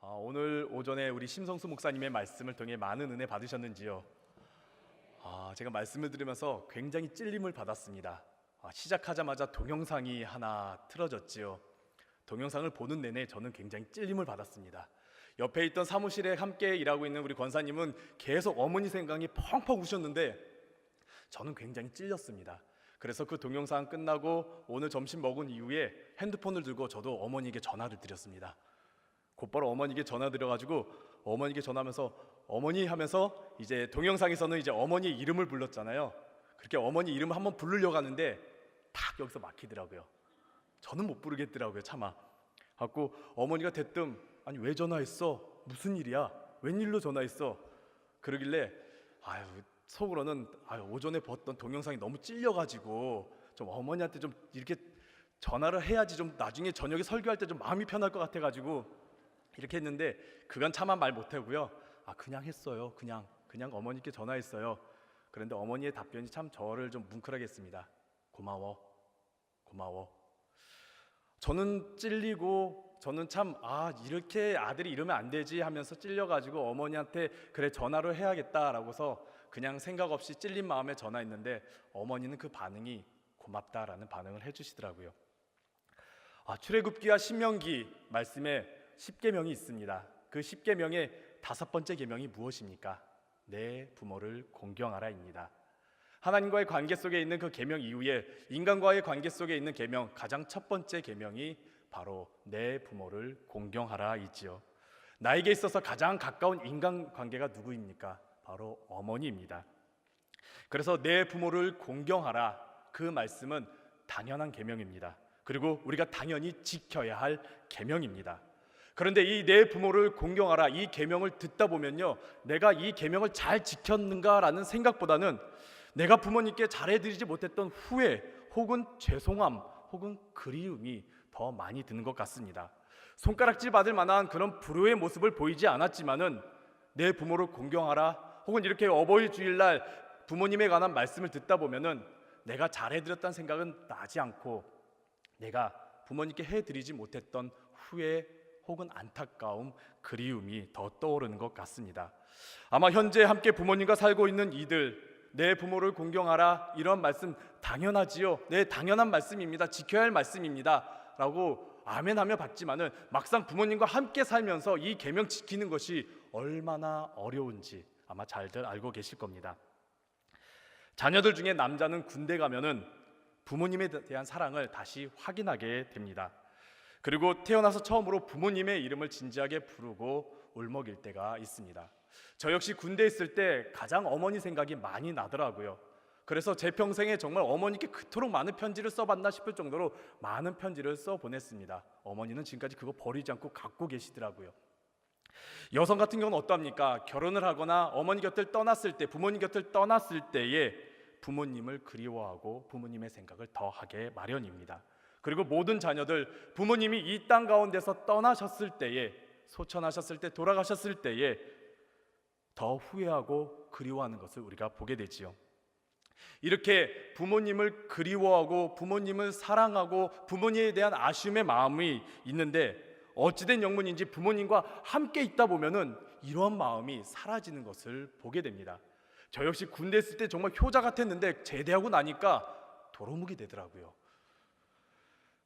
오늘 오전에 우리 심성수 목사님의 말씀을 통해 많은 은혜 받으셨는지요? 제가 말씀을 들으면서 굉장히 찔림을 받았습니다. 시작하자마자 동영상이 하나 틀어졌지요. 동영상을 보는 내내 저는 굉장히 찔림을 받았습니다. 옆에 있던 사무실에 함께 일하고 있는 우리 권사님은 계속 어머니 생각이 펑펑 우셨는데 저는 굉장히 찔렸습니다. 그래서 그 동영상 끝나고 오늘 점심 먹은 이후에 핸드폰을 들고 저도 어머니에게 전화를 드렸습니다. 곧바로 어머니에게 전화 드려가지고 어머니에게 전화하면서 어머니 하면서 이제 동영상에서는 이제 어머니 이름을 불렀잖아요. 그렇게 어머니 이름을 한번 부르려고 하는데 딱 여기서 막히더라고요. 저는 못 부르겠더라고요. 차마. 갖고 어머니가 대뜸 아니 왜 전화했어? 무슨 일이야? 웬일로 전화했어? 그러길래 속으로는 오전에 봤던 동영상이 너무 찔려가지고 좀 어머니한테 좀 이렇게 전화를 해야지 좀 나중에 저녁에 설교할 때 좀 마음이 편할 것 같아가지고 이렇게 했는데 그건 차마 말 못하고요. 그냥 했어요. 그냥 어머니께 전화했어요. 그런데 어머니의 답변이 참 저를 좀 뭉클하게 했습니다. 고마워. 저는 찔리고 저는 참 이렇게 아들이 이러면 안 되지 하면서 찔려가지고 어머니한테 그래 전화를 해야겠다라고서 그냥 생각 없이 찔린 마음에 전화했는데 어머니는 그 반응이 고맙다라는 반응을 해주시더라고요. 출애굽기와 신명기 말씀에 10계명이 있습니다. 그 10계명의 5번째 계명이 무엇입니까? 내 부모를 공경하라입니다. 하나님과의 관계 속에 있는 그 계명 이후에 인간과의 관계 속에 있는 계명, 가장 첫 번째 계명이 바로 내 부모를 공경하라이지요. 나에게 있어서 가장 가까운 인간관계가 누구입니까? 바로 어머니입니다. 그래서 내 부모를 공경하라, 그 말씀은 당연한 계명입니다. 그리고 우리가 당연히 지켜야 할 계명입니다. 그런데 이 내 부모를 공경하라 이 계명을 듣다 보면요, 내가 이 계명을 잘 지켰는가라는 생각보다는 내가 부모님께 잘해드리지 못했던 후회 혹은 죄송함 혹은 그리움이 더 많이 드는 것 같습니다. 손가락질 받을 만한 그런 불효의 모습을 보이지 않았지만은 내 부모를 공경하라 혹은 이렇게 어버이 주일날 부모님에 관한 말씀을 듣다 보면은 내가 잘해드렸다는 생각은 나지 않고 내가 부모님께 해드리지 못했던 후회 혹은 안타까움, 그리움이 더 떠오르는 것 같습니다. 아마 현재 함께 부모님과 살고 있는 이들, 내 부모를 공경하라 이런 말씀 당연하지요. 네, 당연한 말씀입니다. 지켜야 할 말씀입니다 라고 아멘하며 받지만은 막상 부모님과 함께 살면서 이 계명 지키는 것이 얼마나 어려운지 아마 잘들 알고 계실 겁니다. 자녀들 중에 남자는 군대 가면은 부모님에 대한 사랑을 다시 확인하게 됩니다. 그리고 태어나서 처음으로 부모님의 이름을 진지하게 부르고 울먹일 때가 있습니다. 저 역시 군대에 있을 때 가장 어머니 생각이 많이 나더라고요. 그래서 제 평생에 정말 어머니께 그토록 많은 편지를 써봤나 싶을 정도로 많은 편지를 써보냈습니다. 어머니는 지금까지 그거 버리지 않고 갖고 계시더라고요. 여성 같은 경우는 어떠합니까? 결혼을 하거나 어머니 곁을 떠났을 때, 부모님 곁을 떠났을 때에 부모님을 그리워하고 부모님의 생각을 더 하게 마련입니다. 그리고 모든 자녀들, 부모님이 이 땅 가운데서 떠나셨을 때에, 소천하셨을 때, 돌아가셨을 때에 더 후회하고 그리워하는 것을 우리가 보게 되지요. 이렇게 부모님을 그리워하고 부모님을 사랑하고 부모님에 대한 아쉬움의 마음이 있는데 어찌된 영문인지 부모님과 함께 있다 보면은 이러한 마음이 사라지는 것을 보게 됩니다. 저 역시 군대 있을 때 정말 효자 같았는데 제대하고 나니까 도루묵이 되더라고요.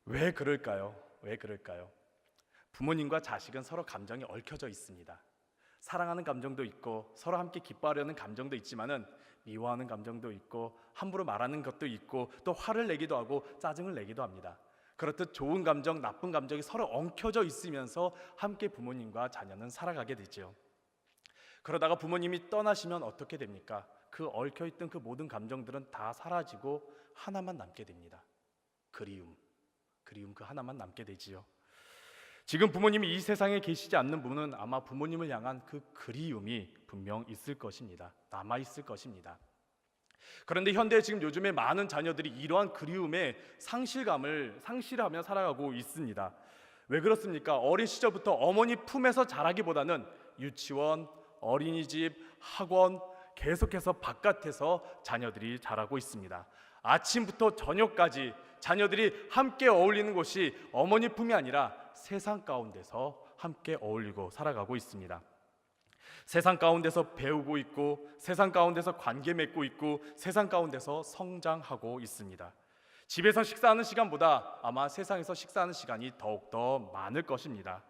왜 그럴까요? 부모님과 자식은 서로 감정이 얽혀져 있습니다. 사랑하는 감정도 있고 서로 함께 기뻐하려는 감정도 있지만은 미워하는 감정도 있고 함부로 말하는 것도 있고 또 화를 내기도 하고 짜증을 내기도 합니다. 그렇듯 좋은 감정, 나쁜 감정이 서로 엉켜져 있으면서 함께 부모님과 자녀는 살아가게 되죠. 그러다가 부모님이 떠나시면 어떻게 됩니까? 그 얽혀있던 그 모든 감정들은 다 사라지고 하나만 남게 됩니다. 그리움 그 하나만 남게 되지요. 지금 부모님이 이 세상에 계시지 않는 분은 아마 부모님을 향한 그 그리움이 분명 있을 것입니다. 남아있을 것입니다. 그런데 현대 지금 요즘에 많은 자녀들이 이러한 그리움의 상실감을 상실하며 살아가고 있습니다. 왜 그렇습니까? 어린 시절부터 어머니 품에서 자라기보다는 유치원, 어린이집, 학원 계속해서 바깥에서 자녀들이 자라고 있습니다. 아침부터 저녁까지 자녀들이 함께 어울리는 곳이 어머니 품이 아니라 세상 가운데서 함께 어울리고 살아가고 있습니다. 세상 가운데서 배우고 있고, 세상 가운데서 관계 맺고 있고, 세상 가운데서 성장하고 있습니다. 집에서 식사하는 시간보다 아마 세상에서 식사하는 시간이 더욱더 많을 것입니다.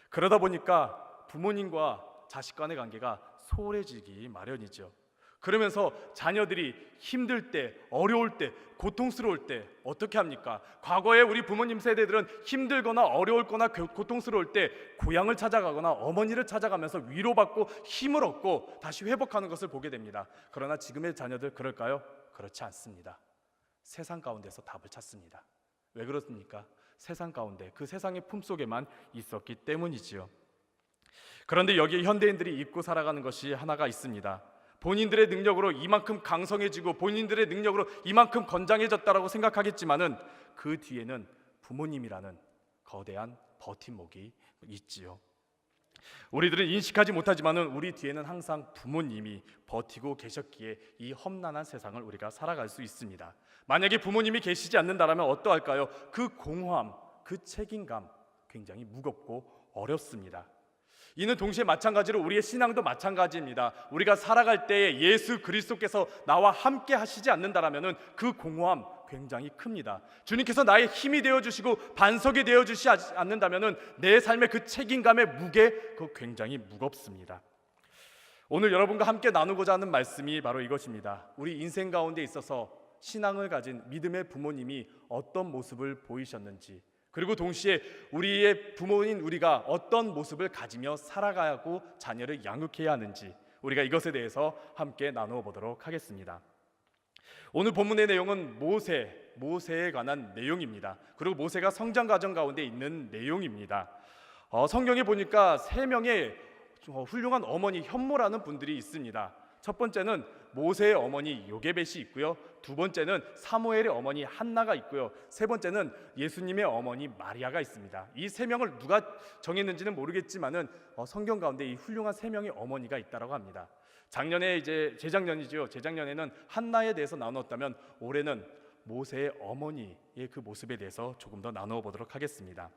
그러다 보니까 부모님과 자식 간의 관계가 소홀해지기 마련이죠. 그러면서 자녀들이 힘들 때, 어려울 때, 고통스러울 때 어떻게 합니까? 과거에 우리 부모님 세대들은 힘들거나 어려울거나 고통스러울 때 고향을 찾아가거나 어머니를 찾아가면서 위로받고 힘을 얻고 다시 회복하는 것을 보게 됩니다. 그러나 지금의 자녀들 그럴까요? 그렇지 않습니다. 세상 가운데서 답을 찾습니다. 왜 그렇습니까? 세상 가운데, 그 세상의 품속에만 있었기 때문이지요. 그런데 여기에 현대인들이 잊고 살아가는 것이 하나가 있습니다. 본인들의 능력으로 이만큼 강성해지고 본인들의 능력으로 이만큼 건장해졌다라고 생각하겠지만은 그 뒤에는 부모님이라는 거대한 버팀목이 있지요. 우리들은 인식하지 못하지만은 우리 뒤에는 항상 부모님이 버티고 계셨기에 이 험난한 세상을 우리가 살아갈 수 있습니다. 만약에 부모님이 계시지 않는다라면 어떠할까요? 그 공허함, 그 책임감 굉장히 무겁고 어렵습니다. 이는 동시에 마찬가지로 우리의 신앙도 마찬가지입니다. 우리가 살아갈 때에 예수 그리스도께서 나와 함께 하시지 않는다라면은 그 공허함 굉장히 큽니다. 주님께서 나의 힘이 되어주시고 반석이 되어주시지 않는다면은 내 삶의 그 책임감의 무게, 그거 굉장히 무겁습니다. 오늘 여러분과 함께 나누고자 하는 말씀이 바로 이것입니다. 우리 인생 가운데 있어서 신앙을 가진 믿음의 부모님이 어떤 모습을 보이셨는지, 그리고 동시에 우리의 부모인 우리가 어떤 모습을 가지며 살아가고 자녀를 양육해야 하는지, 우리가 이것에 대해서 함께 나누어 보도록 하겠습니다. 오늘 본문의 내용은 모세에 관한 내용입니다. 그리고 모세가 성장 과정 가운데 있는 내용입니다. 성경에 보니까 3명의 훌륭한 어머니, 현모라는 분들이 있습니다. 첫 번째는 모세의 어머니 요게벳이 있고요, 두 번째는 사무엘의 어머니 한나가 있고요, 세 번째는 예수님의 어머니 마리아가 있습니다. 이 3명을 누가 정했는지는 모르겠지만은 성경 가운데 이 훌륭한 3명의 어머니가 있다라고 합니다. 작년에 재작년에는 한나에 대해서 나누었다면 올해는 모세의 어머니의 그 모습에 대해서 조금 더 나누어 보도록 하겠습니다.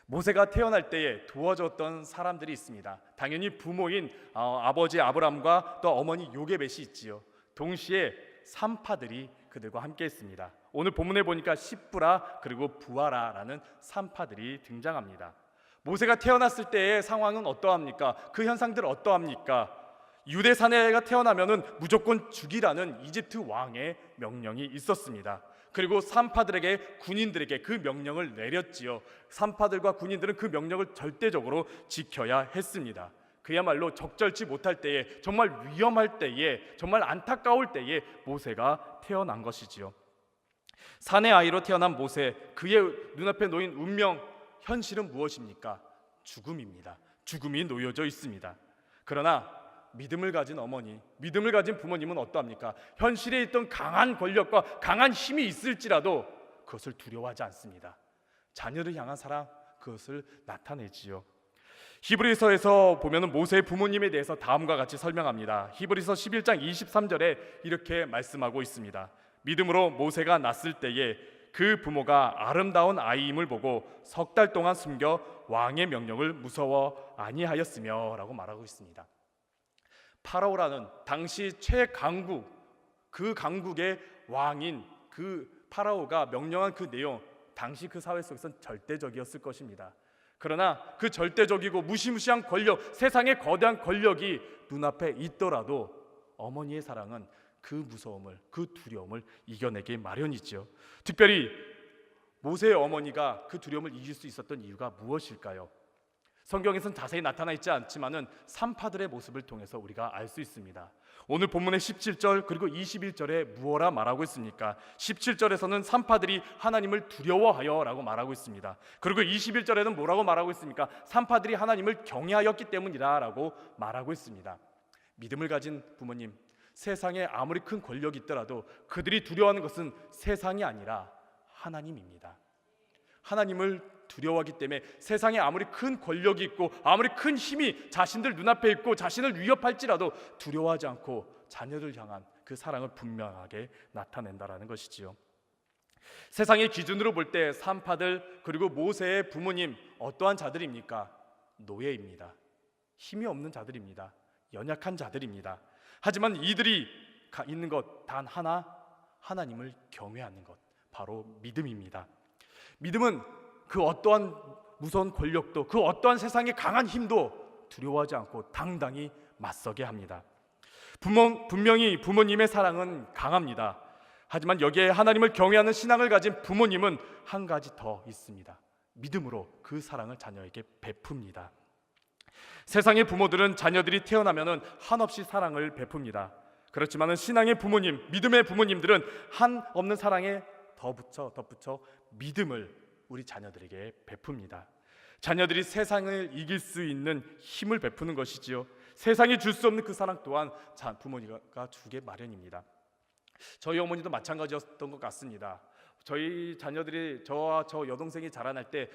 모세가 태어날 때에 도와줬던 사람들이 있습니다. 당연히 부모인 아버지 아브람과 또 어머니 요게벳이 있지요. 동시에 산파들이 그들과 함께 했습니다. 오늘 본문에 보니까 시브라 그리고 부하라라는 산파들이 등장합니다. 모세가 태어났을 때의 상황은 어떠합니까? 그 현상들은 어떠합니까? 유대 사내가 태어나면은 무조건 죽이라는 이집트 왕의 명령이 있었습니다. 그리고 산파들에게, 군인들에게 그 명령을 내렸지요. 산파들과 군인들은 그 명령을 절대적으로 지켜야 했습니다. 그야말로 적절치 못할 때에, 정말 위험할 때에, 정말 안타까울 때에 모세가 태어난 것이지요. 사내 아이로 태어난 모세, 그의 눈앞에 놓인 운명, 현실은 무엇입니까? 죽음입니다. 죽음이 놓여져 있습니다. 그러나 믿음을 가진 어머니, 믿음을 가진 부모님은 어떠합니까? 현실에 있던 강한 권력과 강한 힘이 있을지라도 그것을 두려워하지 않습니다. 자녀를 향한 사랑, 그것을 나타내지요. 히브리서에서 보면 모세의 부모님에 대해서 다음과 같이 설명합니다. 히브리서 11장 23절에 이렇게 말씀하고 있습니다. 믿음으로 모세가 낳았을 때에 그 부모가 아름다운 아이임을 보고 3달 동안 숨겨 왕의 명령을 무서워 아니하였으며 라고 말하고 있습니다. 파라오라는 당시 최강국, 그 강국의 왕인 그 파라오가 명령한 그 내용, 당시 그 사회 속에서는 절대적이었을 것입니다. 그러나 그 절대적이고 무시무시한 권력, 세상의 거대한 권력이 눈앞에 있더라도 어머니의 사랑은 그 무서움을, 그 두려움을 이겨내기 마련이지요. 특별히 모세의 어머니가 그 두려움을 이길 수 있었던 이유가 무엇일까요? 성경에서는 자세히 나타나 있지 않지만은 산파들의 모습을 통해서 우리가 알 수 있습니다. 오늘 본문의 17절 그리고 21절에 무엇라 말하고 있습니까? 17절에서는 산파들이 하나님을 두려워하여 라고 말하고 있습니다. 그리고 21절에는 뭐라고 말하고 있습니까? 산파들이 하나님을 경외하였기 때문이다 라고 말하고 있습니다. 믿음을 가진 부모님, 세상에 아무리 큰 권력이 있더라도 그들이 두려워하는 것은 세상이 아니라 하나님입니다. 하나님을 두려워하기 때문에 세상에 아무리 큰 권력이 있고 아무리 큰 힘이 자신들 눈앞에 있고 자신을 위협할지라도 두려워하지 않고 자녀들 향한 그 사랑을 분명하게 나타낸다라는 것이지요. 세상의 기준으로 볼 때 산파들 그리고 모세의 부모님 어떠한 자들입니까? 노예입니다. 힘이 없는 자들입니다. 연약한 자들입니다. 하지만 이들이 있는 것 단 하나, 하나님을 경외하는 것, 바로 믿음입니다. 믿음은 그 어떠한 무서운 권력도, 그 어떠한 세상의 강한 힘도 두려워하지 않고 당당히 맞서게 합니다. 분명히 부모님의 사랑은 강합니다. 하지만 여기에 하나님을 경외하는 신앙을 가진 부모님은 한 가지 더 있습니다. 믿음으로 그 사랑을 자녀에게 베풉니다. 세상의 부모들은 자녀들이 태어나면 한없이 사랑을 베풉니다. 그렇지만 신앙의 부모님, 믿음의 부모님들은 한없는 사랑에 덧붙여 믿음을 우리 자녀들에게 베풉니다. 자녀들이 세상을 이길 수 있는 힘을 베푸는 것이지요. 세상이 줄 수 없는 그 사랑 또한 부모가 주게 마련입니다. 저희 어머니도 마찬가지였던 것 같습니다. 저희 자녀들이 저와 저 여동생이 자라날 때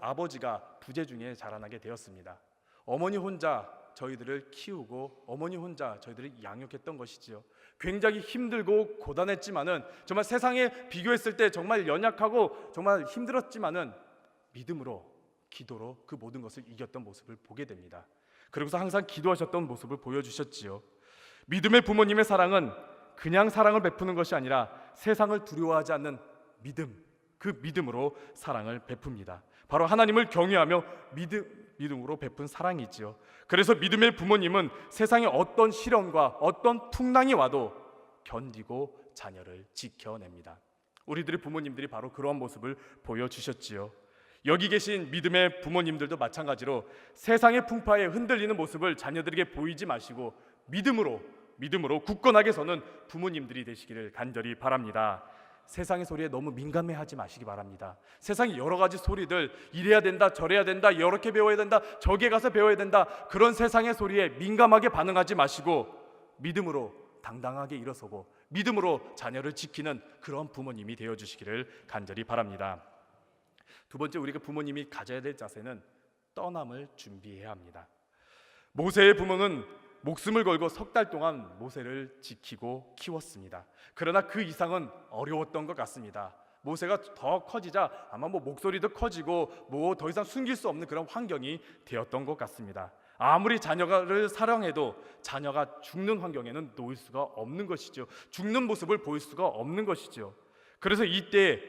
아버지가 부재 중에 자라나게 되었습니다. 어머니 혼자 저희들을 키우고 어머니 혼자 저희들을 양육했던 것이지요. 굉장히 힘들고 고단했지만은 정말 세상에 비교했을 때 정말 연약하고 정말 힘들었지만은 믿음으로 기도로 그 모든 것을 이겼던 모습을 보게 됩니다. 그리고서 항상 기도하셨던 모습을 보여주셨지요. 믿음의 부모님의 사랑은 그냥 사랑을 베푸는 것이 아니라 세상을 두려워하지 않는 믿음, 그 믿음으로 사랑을 베풉니다. 바로 하나님을 경외하며 믿음으로 베푼 사랑이지요. 그래서 믿음의 부모님은 세상에 어떤 시련과 어떤 풍랑이 와도 견디고 자녀를 지켜냅니다. 우리들의 부모님들이 바로 그러한 모습을 보여주셨지요. 여기 계신 믿음의 부모님들도 마찬가지로 세상의 풍파에 흔들리는 모습을 자녀들에게 보이지 마시고 믿음으로 굳건하게 서는 부모님들이 되시기를 간절히 바랍니다. 세상의 소리에 너무 민감해하지 마시기 바랍니다. 세상에 여러 가지 소리들, 이래야 된다, 저래야 된다, 이렇게 배워야 된다, 저기에 가서 배워야 된다, 그런 세상의 소리에 민감하게 반응하지 마시고 믿음으로 당당하게 일어서고 믿음으로 자녀를 지키는 그런 부모님이 되어주시기를 간절히 바랍니다. 두 번째, 우리가 부모님이 가져야 될 자세는 떠남을 준비해야 합니다. 모세의 부모는 목숨을 걸고 3달 동안 모세를 지키고 키웠습니다. 그러나 그 이상은 어려웠던 것 같습니다. 모세가 더 커지자 아마 목소리도 커지고 더 이상 숨길 수 없는 그런 환경이 되었던 것 같습니다. 아무리 자녀를 사랑해도 자녀가 죽는 환경에는 놓일 수가 없는 것이죠. 죽는 모습을 보일 수가 없는 것이죠. 그래서 이때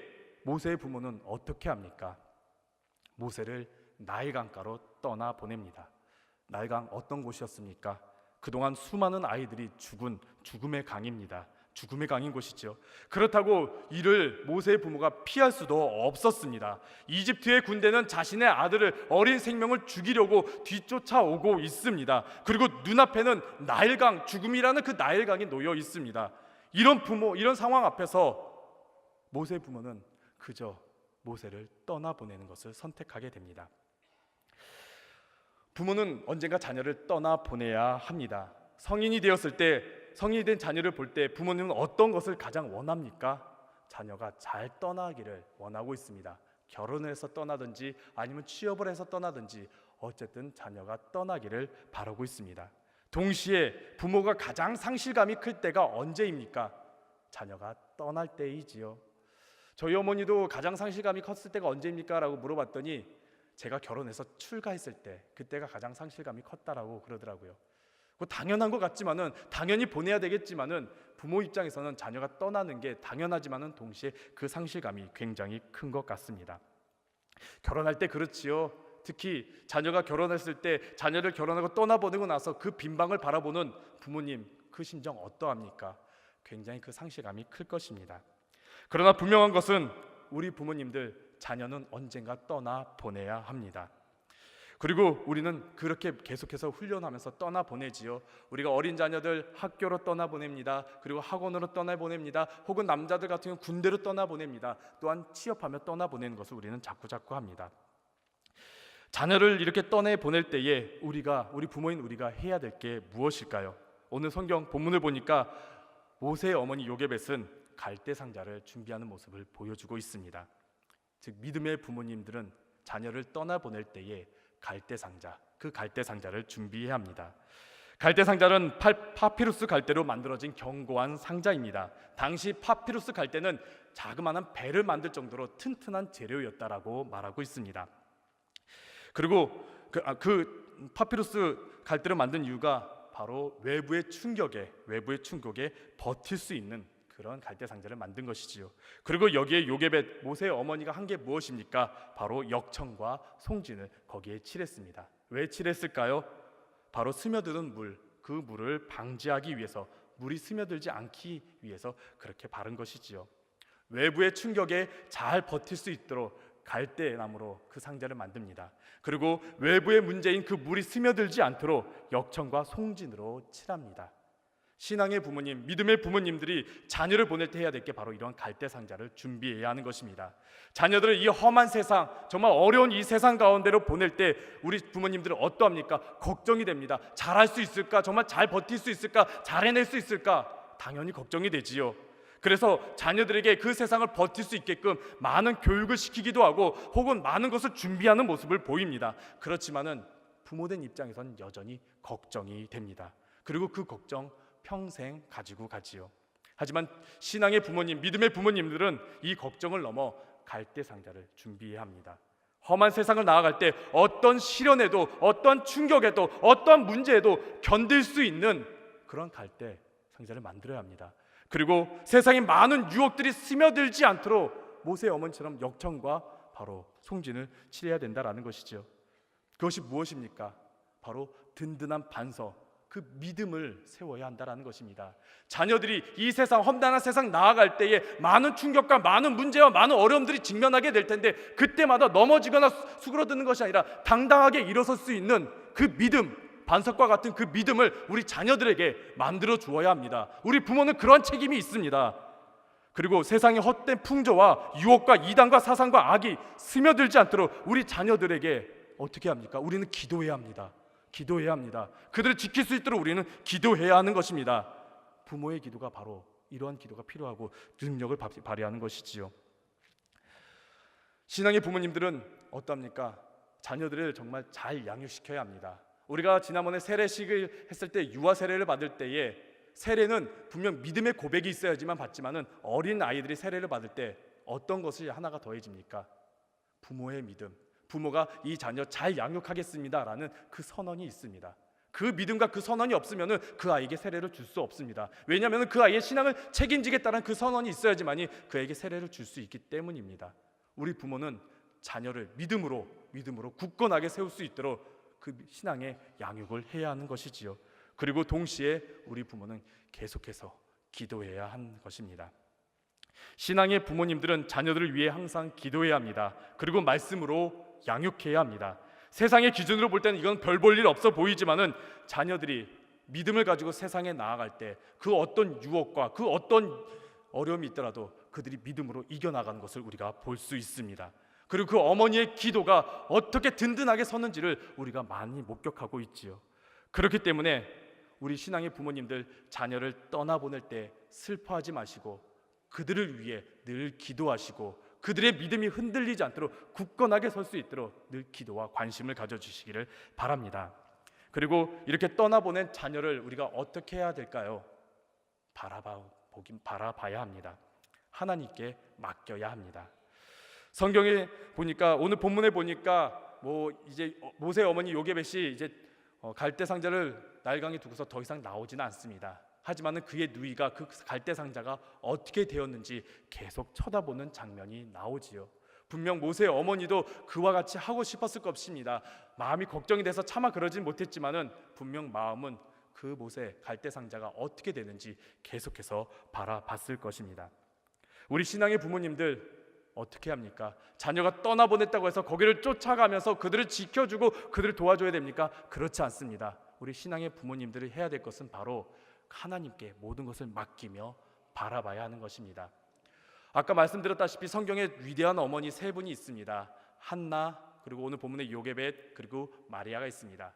모세의 부모는 어떻게 합니까? 모세를 나일강가로 떠나 보냅니다. 나일강 어떤 곳이었습니까? 그동안 수많은 아이들이 죽은 죽음의 강입니다. 죽음의 강인 곳이죠. 그렇다고 이를 모세의 부모가 피할 수도 없었습니다. 이집트의 군대는 자신의 아들을, 어린 생명을 죽이려고 뒤쫓아오고 있습니다. 그리고 눈앞에는 나일강, 죽음이라는 그 나일강이 놓여 있습니다. 이런 상황 앞에서 모세의 부모는 그저 모세를 떠나보내는 것을 선택하게 됩니다. 부모는 언젠가 자녀를 떠나보내야 합니다. 성인이 되었을 때, 성인이 된 자녀를 볼 때 부모님은 어떤 것을 가장 원합니까? 자녀가 잘 떠나기를 원하고 있습니다. 결혼을 해서 떠나든지 아니면 취업을 해서 떠나든지 어쨌든 자녀가 떠나기를 바라고 있습니다. 동시에 부모가 가장 상실감이 클 때가 언제입니까? 자녀가 떠날 때이지요. 저희 어머니도 가장 상실감이 컸을 때가 언제입니까? 라고 물어봤더니 제가 결혼해서 출가했을 때 그때가 가장 상실감이 컸다라고 그러더라고요. 당연한 것 같지만은, 당연히 보내야 되겠지만은 부모 입장에서는 자녀가 떠나는 게 당연하지만은 동시에 그 상실감이 굉장히 큰 것 같습니다. 결혼할 때 그렇지요. 특히 자녀가 결혼했을 때 자녀를 결혼하고 떠나보내고 나서 그 빈방을 바라보는 부모님, 그 심정 어떠합니까? 굉장히 그 상실감이 클 것입니다. 그러나 분명한 것은 우리 부모님들 자녀는 언젠가 떠나보내야 합니다. 그리고 우리는 그렇게 계속해서 훈련하면서 떠나보내지요. 우리가 어린 자녀들 학교로 떠나보냅니다. 그리고 학원으로 떠나보냅니다. 혹은 남자들 같은 경우 군대로 떠나보냅니다. 또한 취업하며 떠나보내는 것을 우리는 자꾸자꾸 합니다. 자녀를 이렇게 떠내보낼 때에 우리 부모인 우리가 해야 될 게 무엇일까요? 오늘 성경 본문을 보니까 모세의 어머니 요게벳은 갈대 상자를 준비하는 모습을 보여주고 있습니다. 즉 믿음의 부모님들은 자녀를 떠나보낼 때에 그 갈대 상자를 준비해야 합니다. 갈대 상자는 파피루스 갈대로 만들어진 견고한 상자입니다. 당시 파피루스 갈대는 자그마한 배를 만들 정도로 튼튼한 재료였다라고 말하고 있습니다. 그리고 그 파피루스 갈대를 만든 이유가 바로 외부의 충격에 버틸 수 있는 그런 갈대 상자를 만든 것이지요. 그리고 여기에 요게벳 모세의 어머니가 한 게 무엇입니까? 바로 역청과 송진을 거기에 칠했습니다. 왜 칠했을까요? 바로 스며드는 그 물을 방지하기 위해서, 물이 스며들지 않기 위해서 그렇게 바른 것이지요. 외부의 충격에 잘 버틸 수 있도록 갈대나무로 그 상자를 만듭니다. 그리고 외부의 문제인 그 물이 스며들지 않도록 역청과 송진으로 칠합니다. 신앙의 부모님, 믿음의 부모님들이 자녀를 보낼 때 해야 될 게 바로 이런 갈대 상자를 준비해야 하는 것입니다. 자녀들을 이 험한 세상, 정말 어려운 이 세상 가운데로 보낼 때 우리 부모님들은 어떠합니까? 걱정이 됩니다. 잘할 수 있을까? 정말 잘 버틸 수 있을까? 잘 해낼 수 있을까? 당연히 걱정이 되지요. 그래서 자녀들에게 그 세상을 버틸 수 있게끔 많은 교육을 시키기도 하고 혹은 많은 것을 준비하는 모습을 보입니다. 그렇지만은 부모된 입장에서는 여전히 걱정이 됩니다. 그리고 그 걱정 평생 가지고 가지요. 하지만 신앙의 부모님, 믿음의 부모님들은 이 걱정을 넘어 갈대 상자를 준비해야 합니다. 험한 세상을 나아갈 때 어떤 시련에도, 어떤 충격에도, 어떤 문제에도 견딜 수 있는 그런 갈대 상자를 만들어야 합니다. 그리고 세상에 많은 유혹들이 스며들지 않도록 모세의 어머니처럼 역청과 바로 송진을 칠해야 된다라는 것이죠. 그것이 무엇입니까? 바로 든든한 반석, 그 믿음을 세워야 한다라는 것입니다. 자녀들이 이 세상, 험난한 세상 나아갈 때에 많은 충격과 많은 문제와 많은 어려움들이 직면하게 될 텐데 그때마다 넘어지거나 수그러드는 것이 아니라 당당하게 일어설 수 있는 그 믿음, 반석과 같은 그 믿음을 우리 자녀들에게 만들어 주어야 합니다. 우리 부모는 그런 책임이 있습니다. 그리고 세상의 헛된 풍조와 유혹과 이단과 사상과 악이 스며들지 않도록 우리 자녀들에게 어떻게 합니까? 우리는 기도해야 합니다. 기도해야 합니다. 그들을 지킬 수 있도록 우리는 기도해야 하는 것입니다. 부모의 기도가 바로 이러한 기도가 필요하고 능력을 발휘하는 것이지요. 신앙의 부모님들은 어떠합니까? 자녀들을 정말 잘 양육시켜야 합니다. 우리가 지난번에 세례식을 했을 때 유아 세례를 받을 때에 세례는 분명 믿음의 고백이 있어야지만 받지만은 어린 아이들이 세례를 받을 때 어떤 것이 하나가 더해집니까? 부모의 믿음, 부모가 이 자녀 잘 양육하겠습니다라는 그 선언이 있습니다. 그 믿음과 그 선언이 없으면은 그 아이에게 세례를 줄 수 없습니다. 왜냐하면 그 아이의 신앙을 책임지겠다는 그 선언이 있어야지만이 그에게 세례를 줄 수 있기 때문입니다. 우리 부모는 자녀를 믿음으로 굳건하게 세울 수 있도록 그 신앙의 양육을 해야 하는 것이지요. 그리고 동시에 우리 부모는 계속해서 기도해야 하는 것입니다. 신앙의 부모님들은 자녀들을 위해 항상 기도해야 합니다. 그리고 말씀으로 양육해야 합니다. 세상의 기준으로 볼 때는 이건 별 볼 일 없어 보이지만은 자녀들이 믿음을 가지고 세상에 나아갈 때 그 어떤 유혹과 그 어떤 어려움이 있더라도 그들이 믿음으로 이겨나가는 것을 우리가 볼 수 있습니다. 그리고 그 어머니의 기도가 어떻게 든든하게 서는지를 우리가 많이 목격하고 있지요. 그렇기 때문에 우리 신앙의 부모님들 자녀를 떠나보낼 때 슬퍼하지 마시고 그들을 위해 늘 기도하시고 그들의 믿음이 흔들리지 않도록 굳건하게 설 수 있도록 늘 기도와 관심을 가져주시기를 바랍니다. 그리고 이렇게 떠나보낸 자녀를 우리가 어떻게 해야 될까요? 바라봐야 합니다. 하나님께 맡겨야 합니다. 성경에 보니까 오늘 본문에 보니까 이제 모세 어머니 요게벳이 이제 갈대 상자를 날강에 두고서 더 이상 나오지는 않습니다. 하지만은 그의 누이가 그 갈대 상자가 어떻게 되었는지 계속 쳐다보는 장면이 나오지요. 분명 모세의 어머니도 그와 같이 하고 싶었을 것입니다. 마음이 걱정이 돼서 차마 그러진 못했지만은 분명 마음은 그 모세 갈대 상자가 어떻게 되는지 계속해서 바라봤을 것입니다. 우리 신앙의 부모님들 어떻게 합니까? 자녀가 떠나보냈다고 해서 거기를 쫓아가면서 그들을 지켜주고 그들을 도와줘야 됩니까? 그렇지 않습니다. 우리 신앙의 부모님들이 해야 될 것은 바로 하나님께 모든 것을 맡기며 바라봐야 하는 것입니다. 아까 말씀드렸다시피 성경에 위대한 어머니 세 분이 있습니다. 한나, 그리고 오늘 본문의 요게벳, 그리고 마리아가 있습니다.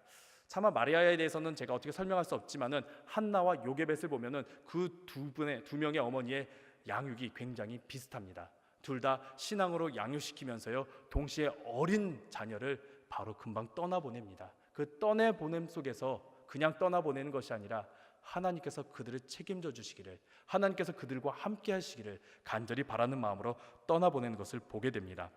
차마 마리아에 대해서는 제가 어떻게 설명할 수 없지만은 한나와 요게벳을 보면은 그 두 명의 어머니의 양육이 굉장히 비슷합니다. 둘 다 신앙으로 양육시키면서요 동시에 어린 자녀를 바로 금방 떠나보냅니다. 그 떠내보냄 속에서 그냥 떠나보내는 것이 아니라 하나님께서 그들을 책임져 주시기를, 하나님께서 그들과 함께 하시기를 간절히 바라는 마음으로 떠나보내는 것을 보게 됩니다.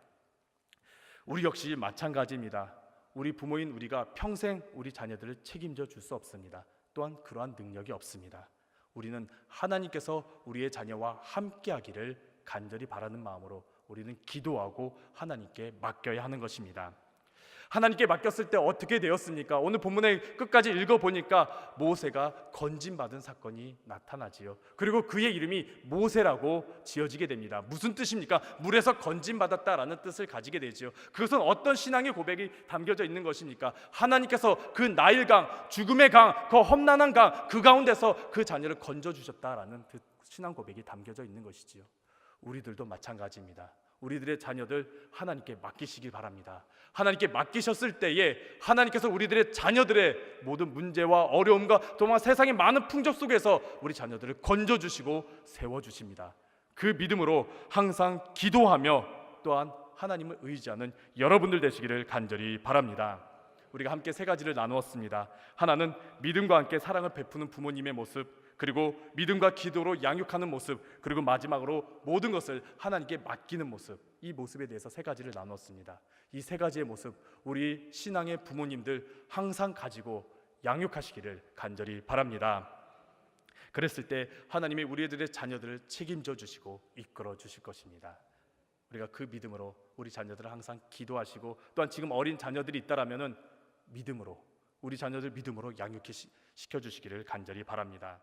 우리 역시 마찬가지입니다. 우리 부모인 우리가 평생 우리 자녀들을 책임져 줄 수 없습니다. 또한 그러한 능력이 없습니다. 우리는 하나님께서 우리의 자녀와 함께 하기를 간절히 바라는 마음으로 우리는 기도하고 하나님께 맡겨야 하는 것입니다. 하나님께 맡겼을 때 어떻게 되었습니까? 오늘 본문의 끝까지 읽어보니까 모세가 건진받은 사건이 나타나지요. 그리고 그의 이름이 모세라고 지어지게 됩니다. 무슨 뜻입니까? 물에서 건진받았다라는 뜻을 가지게 되지요. 그것은 어떤 신앙의 고백이 담겨져 있는 것입니까? 하나님께서 그 나일강, 죽음의 강, 그 험난한 강, 그 가운데서 그 자녀를 건져주셨다라는 그 신앙 고백이 담겨져 있는 것이지요. 우리들도 마찬가지입니다. 우리들의 자녀들 하나님께 맡기시길 바랍니다. 하나님께 맡기셨을 때에 하나님께서 우리들의 자녀들의 모든 문제와 어려움과 또한 세상의 많은 풍조 속에서 우리 자녀들을 건져주시고 세워주십니다. 그 믿음으로 항상 기도하며 또한 하나님을 의지하는 여러분들 되시기를 간절히 바랍니다. 우리가 함께 세 가지를 나누었습니다. 하나는 믿음과 함께 사랑을 베푸는 부모님의 모습, 그리고 믿음과 기도로 양육하는 모습, 그리고 마지막으로 모든 것을 하나님께 맡기는 모습, 이 모습에 대해서 세 가지를 나눴습니다. 이 세 가지의 모습, 우리 신앙의 부모님들 항상 가지고 양육하시기를 간절히 바랍니다. 그랬을 때 하나님이 우리들의 자녀들을 책임져 주시고 이끌어 주실 것입니다. 우리가 그 믿음으로 우리 자녀들을 항상 기도하시고, 또한 지금 어린 자녀들이 있다라면은 믿음으로, 우리 자녀들 믿음으로 양육시켜 주시기를 간절히 바랍니다.